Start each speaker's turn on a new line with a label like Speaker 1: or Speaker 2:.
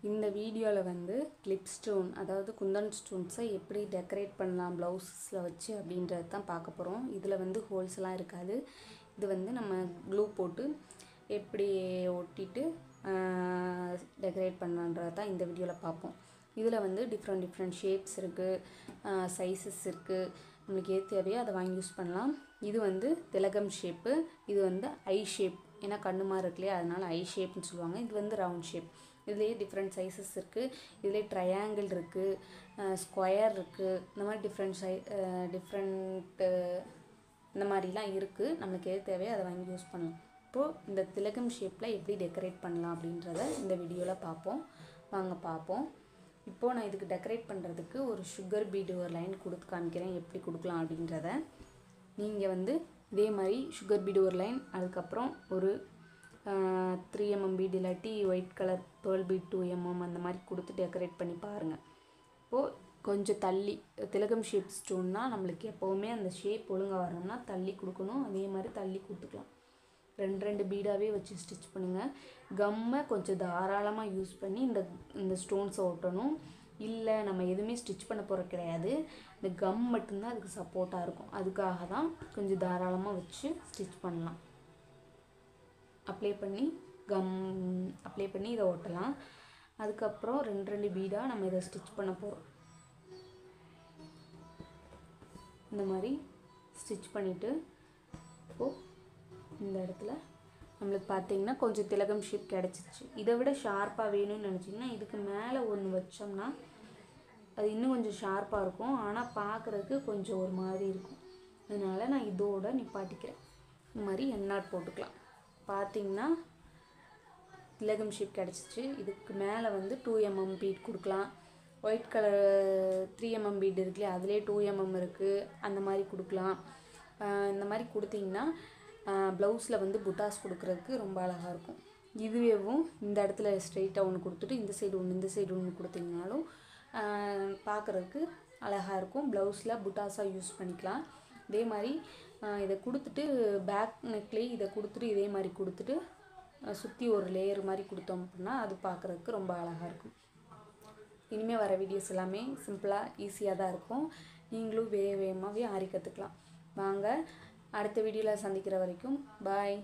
Speaker 1: இந்த வீடியோவில் வந்து கிளிப் ஸ்டோன் அதாவது குந்தன் ஸ்டோன்ஸை எப்படி டெக்கரேட் பண்ணலாம் ப்ளவுஸில் வச்சு அப்படின்றது தான் பார்க்க போகிறோம். இதில் வந்து ஹோல்ஸ்லாம் இருக்காது. இது வந்து நம்ம க்ளூ போட்டு எப்படி ஒட்டிட்டு டெக்கரேட் பண்ணலான்றது தான் இந்த வீடியோவில் பார்ப்போம். இதில் வந்து டிஃப்ரெண்ட் ஷேப்ஸ் இருக்குது, சைஸஸ் இருக்குது. நம்மளுக்கு எது தேவையோ அதை வாங்கி யூஸ் பண்ணலாம். இது வந்து திலகம் ஷேப்பு, இது வந்து ஐ ஷேப், ஏன்னா கண்ணு மாதிரி இருக்கு இல்லையா, அதனால் ஐ ஷேப்னு சொல்லுவாங்க. இது வந்து ரவுண்ட் ஷேப். இதுலேயே டிஃப்ரெண்ட் சைஸஸ் இருக்குது. இதுலேயே ட்ரையாங்கிள் இருக்குது, ஸ்கொயர் இருக்குது, இந்த மாதிரி டிஃப்ரெண்ட்டு இந்த மாதிரிலாம் இருக்குது. நம்மளுக்கு எது தேவையோ அதை வாங்கி யூஸ் பண்ணலாம். இப்போது இந்த திலகம் ஷேப்பில் எப்படி டெக்கரேட் பண்ணலாம் அப்படின்றத இந்த வீடியோவில் பார்ப்போம். வாங்க பார்ப்போம். இப்போது நான் இதுக்கு டெக்கரேட் பண்ணுறதுக்கு ஒரு சுகர் பீடு ஒரு லைன் கொடுத்து காமிக்கிறேன் எப்படி கொடுக்கலாம் அப்படின்றத. நீங்கள் வந்து இதே மாதிரி சுகர் பீடு ஒரு லைன், அதுக்கப்புறம் ஒரு 3 mm பீடு இல்லாட்டி white colour pearl beat 2 mm அந்த மாதிரி கொடுத்து டெக்கரேட் பண்ணி பாருங்கள். இப்போது கொஞ்சம் தள்ளி திலகம் ஷேப் ஸ்டோன்னா நம்மளுக்கு எப்போவுமே அந்த ஷேப் ஒழுங்காக வரணும்னா தள்ளி கொடுக்கணும். அதே மாதிரி தள்ளி கொடுத்துக்கலாம். 2 பீடாகவே வச்சு ஸ்டிச் பண்ணுங்கள். கம்மை கொஞ்சம் தாராளமாக யூஸ் பண்ணி இந்த ஸ்டோன்ஸை ஒட்டணும். இல்லை நம்ம எதுவுமே ஸ்டிச் பண்ண போகிற கிடையாது, இந்த கம் மட்டும்தான் அதுக்கு சப்போர்ட்டாக இருக்கும். அதுக்காக தான் கொஞ்சம் தாராளமாக வச்சு ஸ்டிச் பண்ணலாம். அப்ளை பண்ணி இதை ஒட்டலாம். அதுக்கப்புறம் 2 பீடாக நம்ம இதை ஸ்டிச் பண்ண போகிறோம். இந்த மாதிரி ஸ்டிச் பண்ணிவிட்டு இப்போது இந்த இடத்துல நம்மளுக்கு பார்த்தீங்கன்னா கொஞ்சம் திலகம் ஷேப் கிடச்சிருச்சு. இதை விட ஷார்ப்பாக வேணும்னு நினச்சிங்கன்னா இதுக்கு மேலே ஒன்று வச்சோம்னா அது இன்னும் கொஞ்சம் ஷார்ப்பாக இருக்கும். ஆனால் பார்க்குறதுக்கு கொஞ்சம் ஒரு மாதிரி இருக்கும். அதனால் நான் இதோட நிப்பாட்டிக்கிறேன். இந்த மாதிரி எண்ணாட் போட்டுக்கலாம். பார்த்தீங்கன்னா திலகம் ஷேப் கிடச்சிச்சு. இதுக்கு மேலே வந்து 2 mm பீட் கொடுக்கலாம். ஒயிட் கலர் 3 mm பீட் இருக்குல்லையே, அதிலே 2 mm இருக்குது, அந்த மாதிரி கொடுக்கலாம். இந்த மாதிரி கொடுத்தீங்கன்னா ப்ளவுஸில் வந்து புட்டாஸ் கொடுக்குறதுக்கு ரொம்ப அழகாக இருக்கும். இதுவேவும் இந்த இடத்துல ஸ்ட்ரெயிட்டாக ஒன்று கொடுத்துட்டு இந்த சைடு ஒன்று கொடுத்தீங்கனாலும் பார்க்குறதுக்கு அழகாக இருக்கும். ப்ளவுஸில் புட்டாஸாக யூஸ் பண்ணிக்கலாம். இதே மாதிரி இதை கொடுத்துட்டு பேக் நெக்லேயே இதை கொடுத்துட்டு இதே மாதிரி கொடுத்துட்டு சுற்றி ஒரு லேயர் மாதிரி கொடுத்தோம் அப்படின்னா அது பார்க்குறதுக்கு ரொம்ப அழகாக இருக்கும். இனிமேல் வர வீடியோஸ் எல்லாமே சிம்பிளாக ஈஸியாக தான் இருக்கும். நீங்களும் வேகமாகவே ஆரி கற்றுக்கலாம். வாங்க அடுத்த வீடியோவில் சந்திக்கிற வரைக்கும் பாய்.